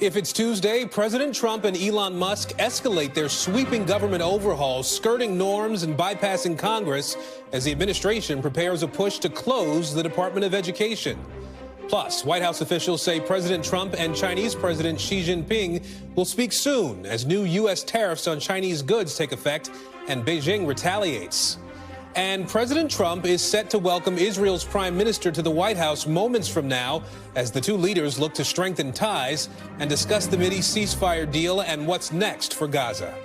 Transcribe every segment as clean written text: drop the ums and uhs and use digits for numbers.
If it's Tuesday, President Trump and Elon Musk escalate their sweeping government overhaul, skirting norms and bypassing Congress as the administration prepares a push to close the Department of Education. Plus, White House officials say President Trump and Chinese President Xi Jinping will speak soon as new U.S. tariffs on Chinese goods take effect and Beijing retaliates. And President Trump is set to welcome Israel's prime minister to the White House moments from now as the two leaders look to strengthen ties and discuss the Mideast ceasefire deal and what's next for Gaza.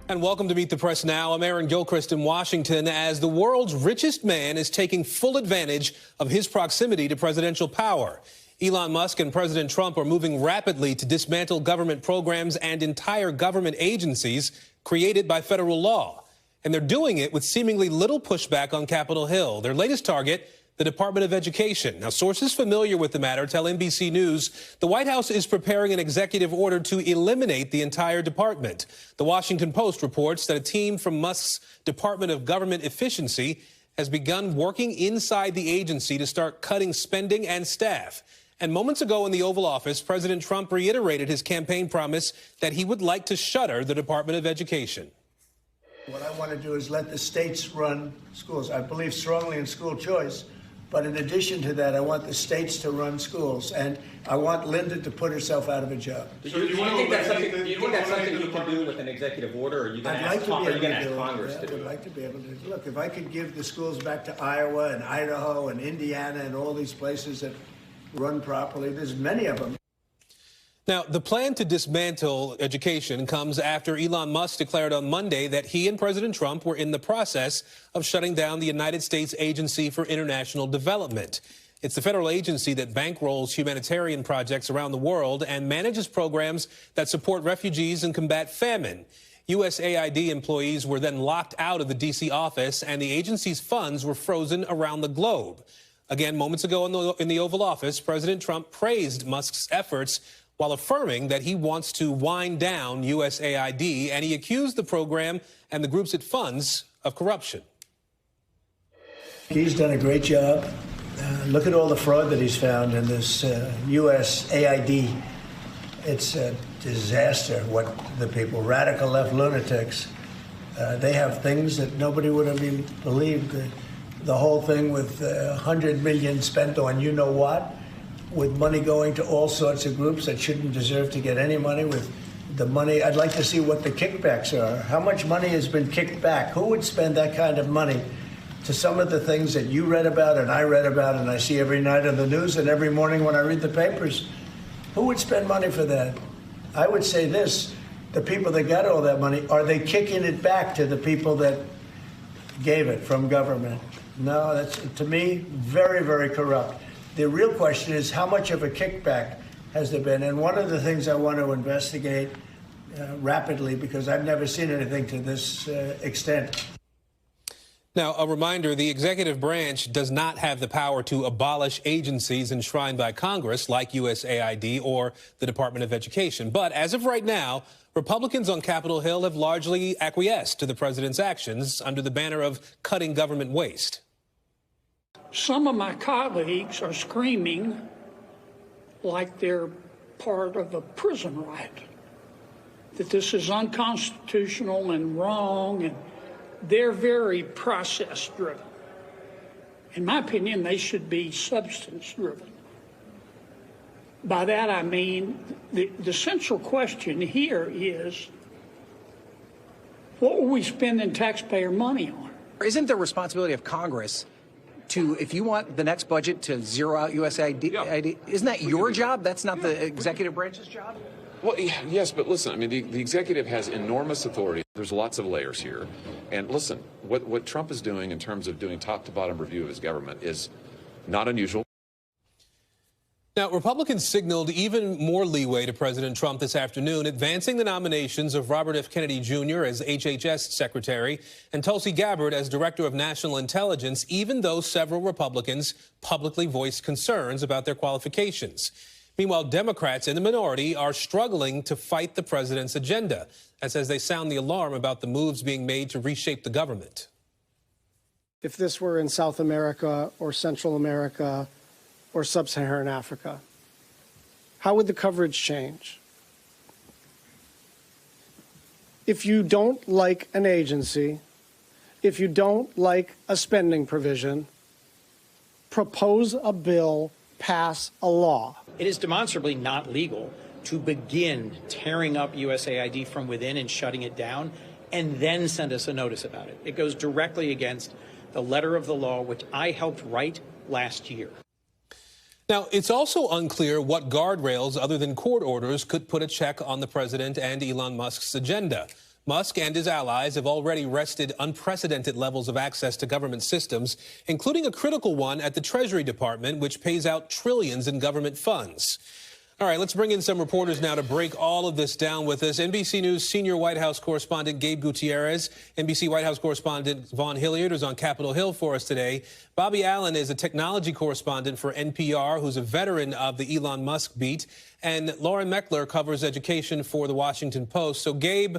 And welcome to Meet the Press Now. I'm Aaron Gilchrist in Washington as the world's richest man is taking full advantage of his proximity to presidential power. Elon Musk and President Trump are moving rapidly to dismantle government programs and entire government agencies created by federal law. And they're doing it with seemingly little pushback on Capitol Hill. Their latest target, the Department of Education. Now, sources familiar with the matter tell NBC News the White House is preparing an executive order to eliminate the entire department. The Washington Post reports that a team from Musk's Department of Government Efficiency has begun working inside the agency to start cutting spending and staff. And moments ago in the Oval Office, President Trump reiterated his campaign promise that he would like to shutter the Department of Education. What I want to do is let the states run schools. I believe strongly in school choice. But in addition to that, I want the states to run schools, and I want Linda to put herself out of a job. So do you think that's something you can do with an executive order, or are you going to ask Congress to do it? I would like to be able to. Look, if I could give the schools back to Iowa and Idaho and Indiana and all these places that run properly, there's many of them. Now, the plan to dismantle education comes after Elon Musk declared on Monday that he and President Trump were in the process of shutting down the United States Agency for International Development. It's the federal agency that bankrolls humanitarian projects around the world and manages programs that support refugees and combat famine. USAID employees were then locked out of the D.C. office, and the agency's funds were frozen around the globe. Again, moments ago in the Oval Office, President Trump praised Musk's efforts while affirming that he wants to wind down USAID, and he accused the program and the groups it funds of corruption. He's done a great job. Look at all the fraud that he's found in this USAID. It's a disaster what the people, radical left lunatics, they have things that nobody would have even believed. The whole thing with $100 million spent on you-know-what, with money going to all sorts of groups that shouldn't deserve to get any money. With the money, I'd like to see what the kickbacks are. How much money has been kicked back? Who would spend that kind of money to some of the things that you read about and I read about and I see every night on the news and every morning when I read the papers? Who would spend money for that? I would say this, the people that got all that money, are they kicking it back to the people that gave it from government? No, that's, to me, very, very corrupt. The real question is, how much of a kickback has there been? And one of the things I want to investigate rapidly, because I've never seen anything to this extent. Now, a reminder, the executive branch does not have the power to abolish agencies enshrined by Congress like USAID or the Department of Education. But as of right now, Republicans on Capitol Hill have largely acquiesced to the president's actions under the banner of cutting government waste. Some of my colleagues are screaming like they're part of a prison riot, that this is unconstitutional and wrong, and they're very process-driven. In my opinion, they should be substance-driven. By that I mean the central question here is, what are we spending taxpayer money on? Isn't the responsibility of Congress to, if you want the next budget to zero out USAID, isn't that your job? That's not the executive branch's job? Well, yes, but listen, I mean, the executive has enormous authority. There's lots of layers here. And listen, what Trump is doing in terms of doing top-to-bottom review of his government is not unusual. Now, Republicans signaled even more leeway to President Trump this afternoon, advancing the nominations of Robert F. Kennedy Jr. as HHS Secretary and Tulsi Gabbard as Director of National Intelligence, even though several Republicans publicly voiced concerns about their qualifications. Meanwhile, Democrats in the minority are struggling to fight the president's agenda, as they sound the alarm about the moves being made to reshape the government. If this were in South America or Central America or Sub-Saharan Africa, how would the coverage change? If you don't like an agency, if you don't like a spending provision, propose a bill, pass a law. It is demonstrably not legal to begin tearing up USAID from within and shutting it down and then send us a notice about it. It goes directly against the letter of the law, which I helped write last year. Now, it's also unclear what guardrails other than court orders could put a check on the president and Elon Musk's agenda. Musk and his allies have already wrested unprecedented levels of access to government systems, including a critical one at the Treasury Department, which pays out trillions in government funds. All right, let's bring in some reporters now to break all of this down with us. NBC News senior White House correspondent Gabe Gutierrez, NBC White House correspondent Vaughn Hillyard is on Capitol Hill for us today. Bobby Allyn is a technology correspondent for NPR, who's a veteran of the Elon Musk beat. And Lauren Meckler covers education for the Washington Post. So, Gabe,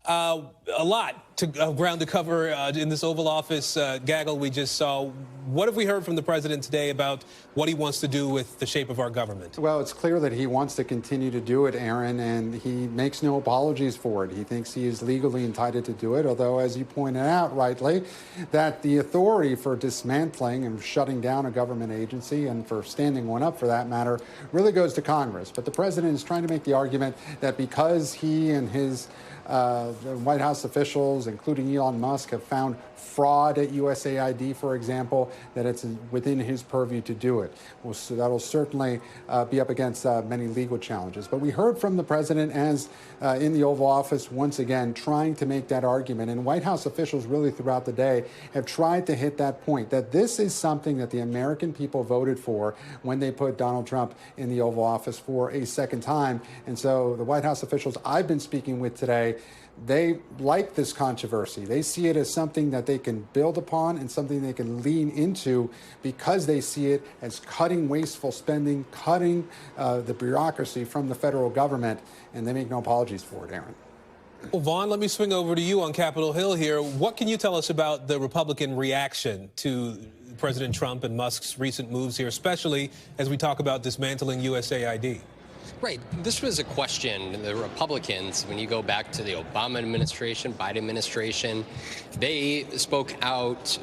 a lot of ground to cover in this Oval Office gaggle we just saw. What have we heard from the president today about what he wants to do with the shape of our government? Well, it's clear that he wants to continue to do it, Aaron, and he makes no apologies for it. He thinks he is legally entitled to do it, although, as you pointed out rightly, that the authority for dismantling and shutting down a government agency, and for standing one up for that matter, really goes to Congress. But the president is trying to make the argument that because he and his the White House officials, including Elon Musk, have found fraud at USAID, for example, that it's within his purview to do it. Well, so that'll certainly be up against many legal challenges. But we heard from the president as in the Oval Office once again trying to make that argument. And White House officials really throughout the day have tried to hit that point, that this is something that the American people voted for when they put Donald Trump in the Oval Office for a second time. And so the White House officials I've been speaking with today, they like this controversy. They see it as something that they can build upon and something they can lean into because they see it as cutting wasteful spending, cutting the bureaucracy from the federal government, and they make no apologies for it, Aaron. Well, Vaughn, let me swing over to you on Capitol Hill here. What can you tell us about the Republican reaction to President Trump and Musk's recent moves here, especially as we talk about dismantling USAID? Right. This was a question. The Republicans, when you go back to the Obama administration, Biden administration, they spoke out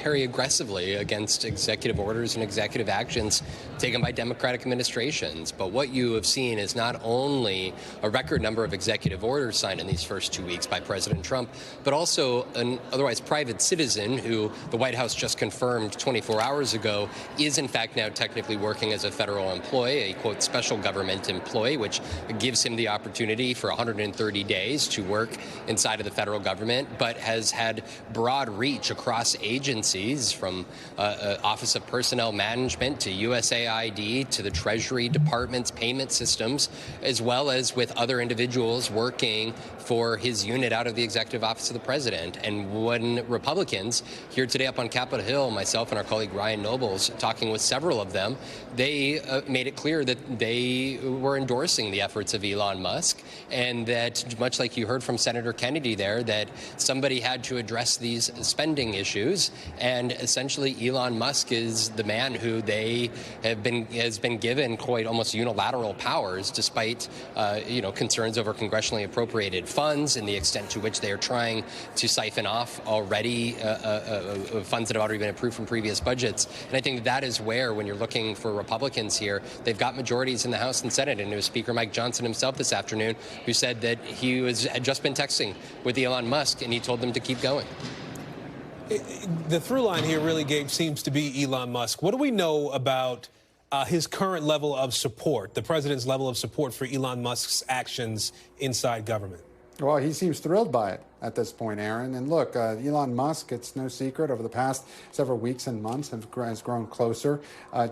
very aggressively against executive orders and executive actions taken by Democratic administrations. But what you have seen is not only a record number of executive orders signed in these first 2 weeks by President Trump, but also an otherwise private citizen who the White House just confirmed 24 hours ago is in fact now technically working as a federal employee, a quote special government employee, which gives him the opportunity for 130 days to work inside of the federal government, but has had broad reach across agencies from Office of Personnel Management to USAID to the Treasury Department's payment systems, as well as with other individuals working for his unit out of the Executive Office of the President. And when Republicans here today up on Capitol Hill, myself and our colleague Ryan Nobles, talking with several of them, they made it clear that they were endorsing the efforts of Elon Musk, and that, much like you heard from Senator Kennedy there, that somebody had to address these spending issues, and essentially Elon Musk is the man who they has been given quite almost unilateral powers, despite concerns over congressionally appropriated funds and the extent to which they are trying to siphon off already funds that have already been approved from previous budgets. And I think that is where, when you're looking for Republicans here, they've got majorities in the House and Senate. And it was Speaker Mike Johnson himself this afternoon who said that he had just been texting with Elon Musk and he told them to keep going. The through line here really, Gabe, seems to be Elon Musk. What do we know about his current level of support, the president's level of support for Elon Musk's actions inside government? Well, he seems thrilled by it. at this point, Aaron. And look, Elon Musk, it's no secret, over the past several weeks and months has grown closer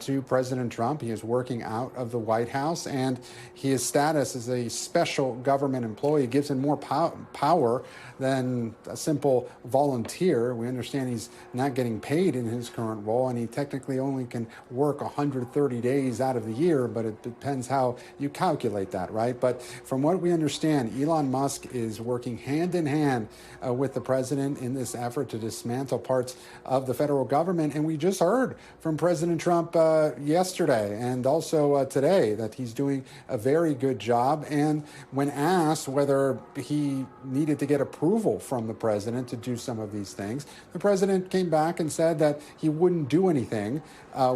to President Trump. He is working out of the White House, and his status as a special government employee gives him more power than a simple volunteer. We understand he's not getting paid in his current role, and he technically only can work 130 days out of the year, but it depends how you calculate that, right? But from what we understand, Elon Musk is working hand in hand with the president in this effort to dismantle parts of the federal government. And we just heard from President Trump yesterday and also today that he's doing a very good job. And when asked whether he needed to get approval from the president to do some of these things, the president came back and said that he wouldn't do anything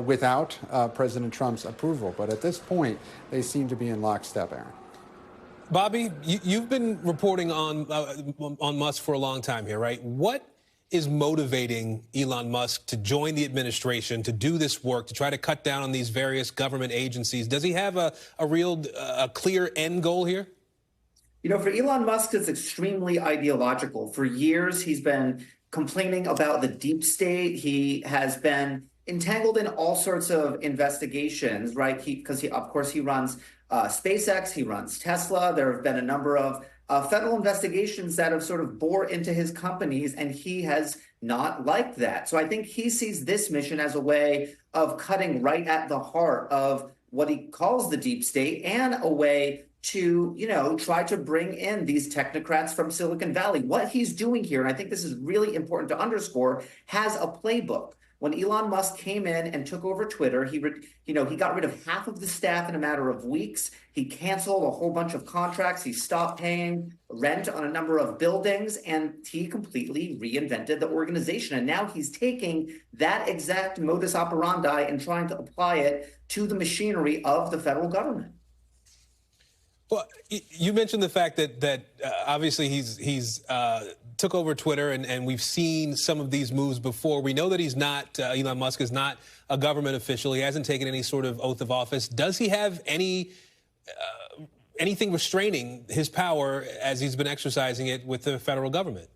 without President Trump's approval. But at this point, they seem to be in lockstep, Aaron. Bobby, you've been reporting on Musk for a long time here, right? What is motivating Elon Musk to join the administration, to do this work, to try to cut down on these various government agencies? Does he have a real clear end goal here? You know, for Elon Musk, it's extremely ideological. For years, he's been complaining about the deep state. He has been entangled in all sorts of investigations, right? Because of course, he runs SpaceX, he runs Tesla. There have been a number of federal investigations that have sort of bore into his companies, and he has not liked that. So I think he sees this mission as a way of cutting right at the heart of what he calls the deep state, and a way to, you know, try to bring in these technocrats from Silicon Valley. What he's doing here, and I think this is really important to underscore, has a playbook. When Elon Musk came in and took over Twitter, he got rid of half of the staff in a matter of weeks. He canceled a whole bunch of contracts. He stopped paying rent on a number of buildings, and he completely reinvented the organization. And now he's taking that exact modus operandi and trying to apply it to the machinery of the federal government. Well, you mentioned the fact that obviously he's took over Twitter, and we've seen some of these moves before. We know that he's not, Elon Musk is not a government official. He hasn't taken any sort of oath of office. Does he have anything restraining his power as he's been exercising it with the federal government?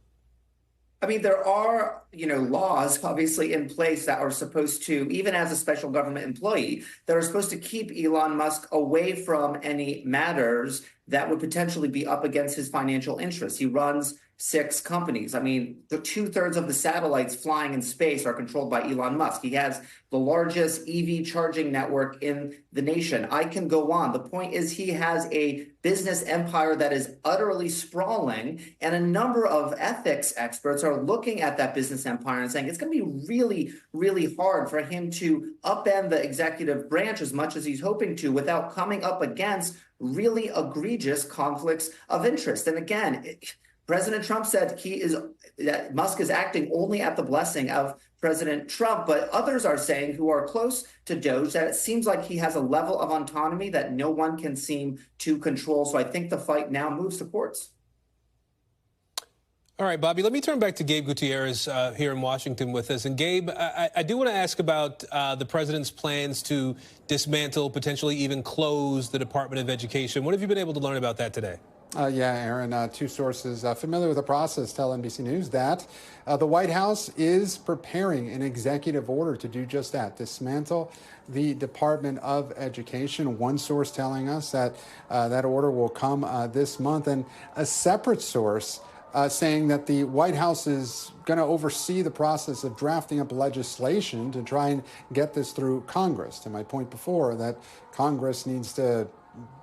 I mean, there are, laws obviously in place that are supposed to, even as a special government employee, that are supposed to keep Elon Musk away from any matters that would potentially be up against his financial interests. He runs 6 companies. I mean, the 2/3 of the satellites flying in space are controlled by Elon Musk. He has the largest EV charging network in the nation. I can go on. The point is, he has a business empire that is utterly sprawling, and a number of ethics experts are looking at that business empire and saying it's going to be really, really hard for him to upend the executive branch as much as he's hoping to without coming up against really egregious conflicts of interest. And again, President Trump said that Musk is acting only at the blessing of President Trump, but others are saying, who are close to Doge, that it seems like he has a level of autonomy that no one can seem to control. So I think the fight now moves to courts. All right, Bobby, let me turn back to Gabe Gutierrez here in Washington with us. And Gabe, I do want to ask about the president's plans to dismantle, potentially even close the Department of Education. What have you been able to learn about that today? Yeah, Aaron, 2 sources familiar with the process tell NBC News that the White House is preparing an executive order to do just that, dismantle the Department of Education. One source telling us that that order will come this month, and a separate source saying that the White House is going to oversee the process of drafting up legislation to try and get this through Congress. To my point before, that Congress needs to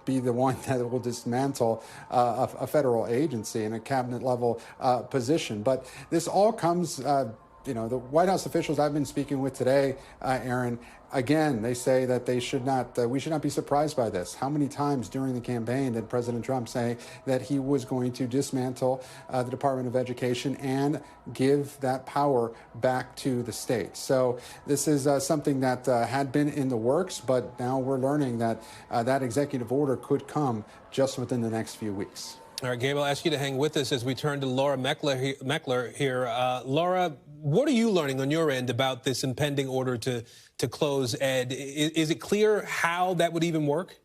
be the one that will dismantle a federal agency in a cabinet level position. But this all comes, the White House officials I've been speaking with today, Aaron, again, they say that we should not be surprised by this. How many times during the campaign did President Trump say that he was going to dismantle the Department of Education and give that power back to the states? So this is something that had been in the works, but now we're learning that that executive order could come just within the next few weeks. All right, Gabe, I'll ask you to hang with us as we turn to Laura Meckler here. Laura, what are you learning on your end about this impending order to close Ed? Is it clear how that would even work?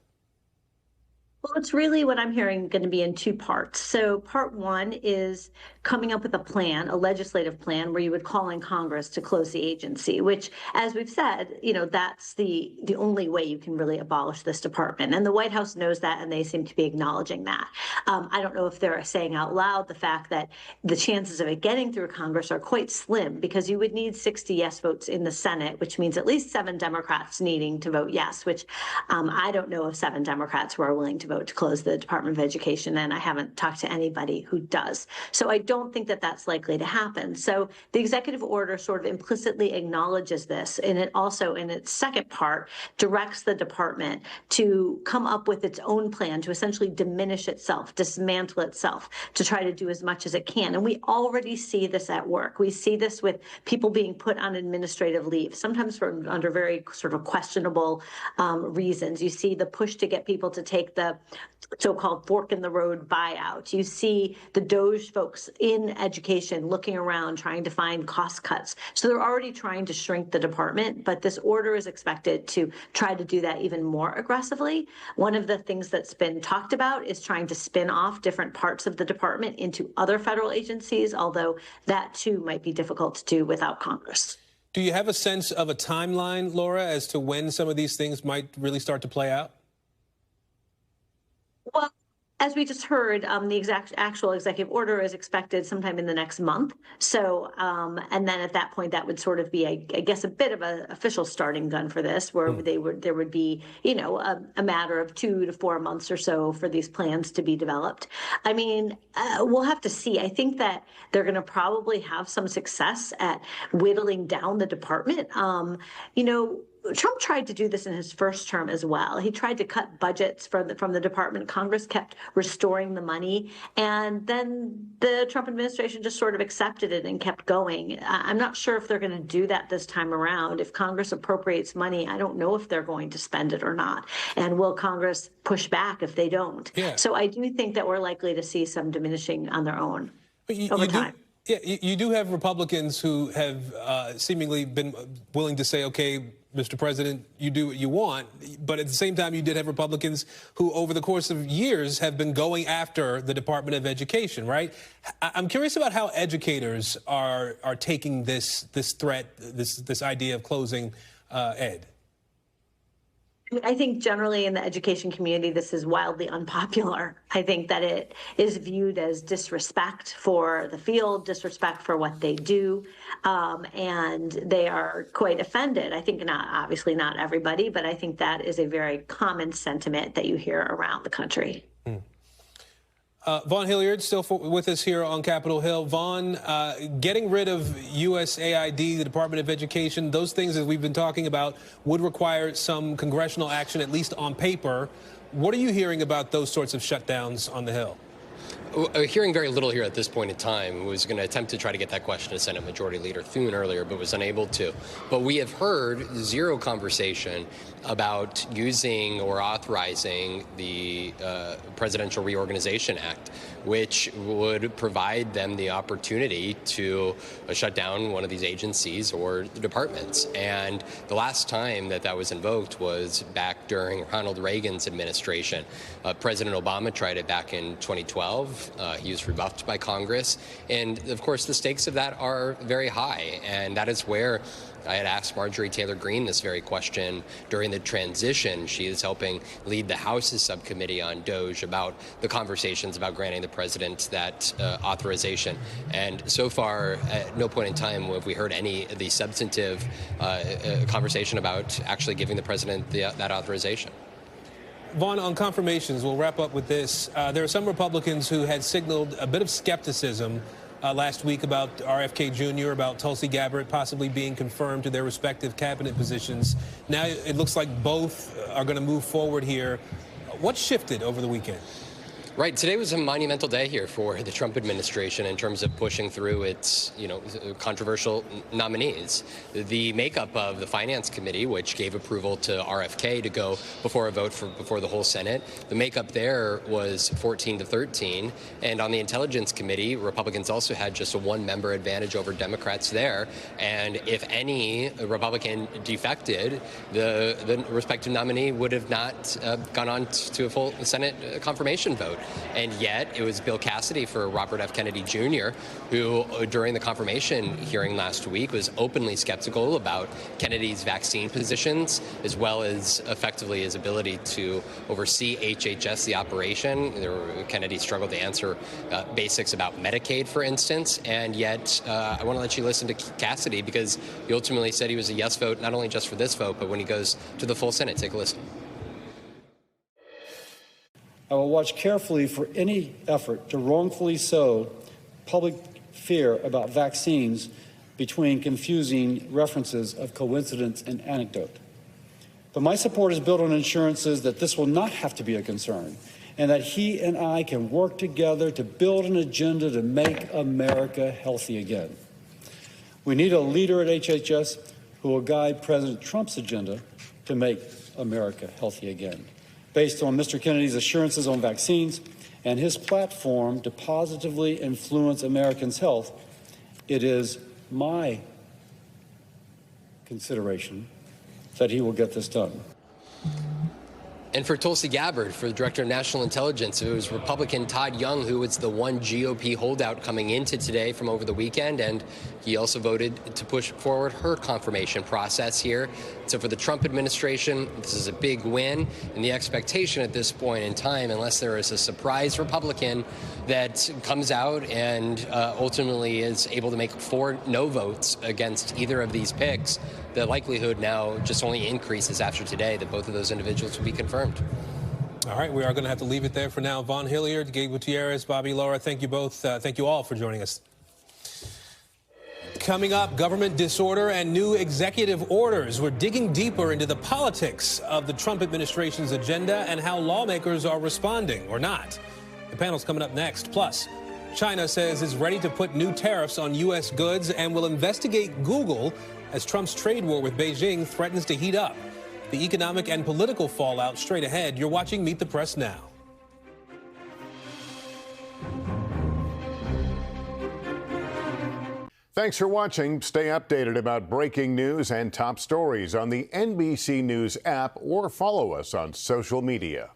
Well, it's really what I'm hearing going to be in two parts. So part one is coming up with a plan, a legislative plan, where you would call in Congress to close the agency, which, as we've said, that's the only way you can really abolish this department. And the White House knows that, and they seem to be acknowledging that. I don't know if they're saying out loud the fact that the chances of it getting through Congress are quite slim, because you would need 60 yes votes in the Senate, which means at least 7 Democrats needing to vote yes, which I don't know if 7 Democrats who are willing to vote to close the Department of Education, and I haven't talked to anybody who does. So I don't think that that's likely to happen. So the executive order sort of implicitly acknowledges this, and it also, in its second part, directs the department to come up with its own plan to essentially diminish itself, dismantle itself, to try to do as much as it can. And we already see this at work. We see this with people being put on administrative leave, sometimes for under very sort of questionable reasons. You see the push to get people to take the so-called fork in the road buyout. You see the DOGE folks in education looking around, trying to find cost cuts. So they're already trying to shrink the department, but this order is expected to try to do that even more aggressively. One of the things that's been talked about is trying to spin off different parts of the department into other federal agencies, although that too might be difficult to do without Congress. Do you have a sense of a timeline, Laura, as to when some of these things might really start to play out? Well, as we just heard, the actual executive order is expected sometime in the next month. So, and then at that point, that would sort of be, I guess, a bit of an official starting gun for this, where there would be, a matter of 2 to 4 months or so for these plans to be developed. I mean, we'll have to see. I think that they're going to probably have some success at whittling down the department. Trump tried to do this in his first term as well. He tried to cut budgets from the department. Congress kept restoring the money, and then the Trump administration just sort of accepted it and kept going. I'm not sure if they're going to do that this time around. If Congress appropriates money, I don't know if they're going to spend it or not. And will Congress push back if they don't? Yeah. So I do think that we're likely to see some diminishing on their own over time. Yeah, you do have Republicans who have seemingly been willing to say, okay, Mr. President, you do what you want. But at the same time, you did have Republicans who, over the course of years, have been going after the Department of Education, right? I'm curious about how educators are taking this threat, this idea of closing ed. I think generally in the education community, this is wildly unpopular. I think that it is viewed as disrespect for the field, disrespect for what they do, and they are quite offended. I think obviously not everybody, but I think that is a very common sentiment that you hear around the country. Vaughn Hillyard still with us here on Capitol Hill. Vaughn, getting rid of USAID, the Department of Education, those things that we've been talking about would require some congressional action, at least on paper. What are you hearing about those sorts of shutdowns on the Hill? Hearing very little here at this point in time. Was going to attempt to try to get that question to Senate Majority Leader Thune earlier, but was unable to. But we have heard zero conversation about using or authorizing the Presidential Reorganization Act, which would provide them the opportunity to shut down one of these agencies or the departments. And the last time that was invoked was back during Ronald Reagan's administration. President Obama tried it back in 2012. He was rebuffed by Congress. And, of course, the stakes of that are very high. And that is where I had asked Marjorie Taylor Greene this very question during the transition. She is helping lead the House's subcommittee on DOGE about the conversations about granting the president that authorization. And so far, at no point in time have we heard any of the substantive conversation about actually giving the president that authorization. Vaughn, on confirmations, we'll wrap up with this. There are some Republicans who had signaled a bit of skepticism last week about RFK Jr., about Tulsi Gabbard possibly being confirmed to their respective cabinet positions. Now it looks like both are going to move forward here. What shifted over the weekend? Right. Today was a monumental day here for the Trump administration in terms of pushing through its, controversial nominees. The makeup of the Finance Committee, which gave approval to RFK to go before a vote before the whole Senate, the makeup there was 14-13. And on the Intelligence Committee, Republicans also had just a one-member advantage over Democrats there. And if any Republican defected, the respective nominee would have not gone on to a full Senate confirmation vote. And yet it was Bill Cassidy for Robert F. Kennedy Jr., who during the confirmation hearing last week was openly skeptical about Kennedy's vaccine positions, as well as effectively his ability to oversee HHS, the operation. Kennedy struggled to answer basics about Medicaid, for instance. And yet I want to let you listen to Cassidy, because he ultimately said he was a yes vote, not only just for this vote, but when he goes to the full Senate. Take a listen. I will watch carefully for any effort to wrongfully sow public fear about vaccines between confusing references of coincidence and anecdote. But my support is built on assurances that this will not have to be a concern, and that he and I can work together to build an agenda to make America healthy again. We need a leader at HHS who will guide President Trump's agenda to make America healthy again, based on Mr. Kennedy's assurances on vaccines and his platform to positively influence Americans' health. It is my consideration that he will get this done. And for Tulsi Gabbard, for the Director of National Intelligence, it was Republican Todd Young who was the one GOP holdout coming into today from over the weekend, and he also voted to push forward her confirmation process here. So for the Trump administration, this is a big win, and the expectation at this point in time, unless there is a surprise Republican that comes out and ultimately is able to make 4 no votes against either of these picks, the likelihood now just only increases after today that both of those individuals will be confirmed. All right, we are going to have to leave it there for now. Vaughn, Hillyard, Gabe, Gutierrez, Bobby, Laura, thank you both. Thank you all for joining us. Coming up, government disorder and new executive orders. We're digging deeper into the politics of the Trump administration's agenda and how lawmakers are responding or not. The panel's coming up next. Plus, China says it's ready to put new tariffs on U.S. goods and will investigate Google as Trump's trade war with Beijing threatens to heat up. The economic and political fallout straight ahead. You're watching Meet the Press now. Thanks for watching. Stay updated about breaking news and top stories on the NBC News app or follow us on social media.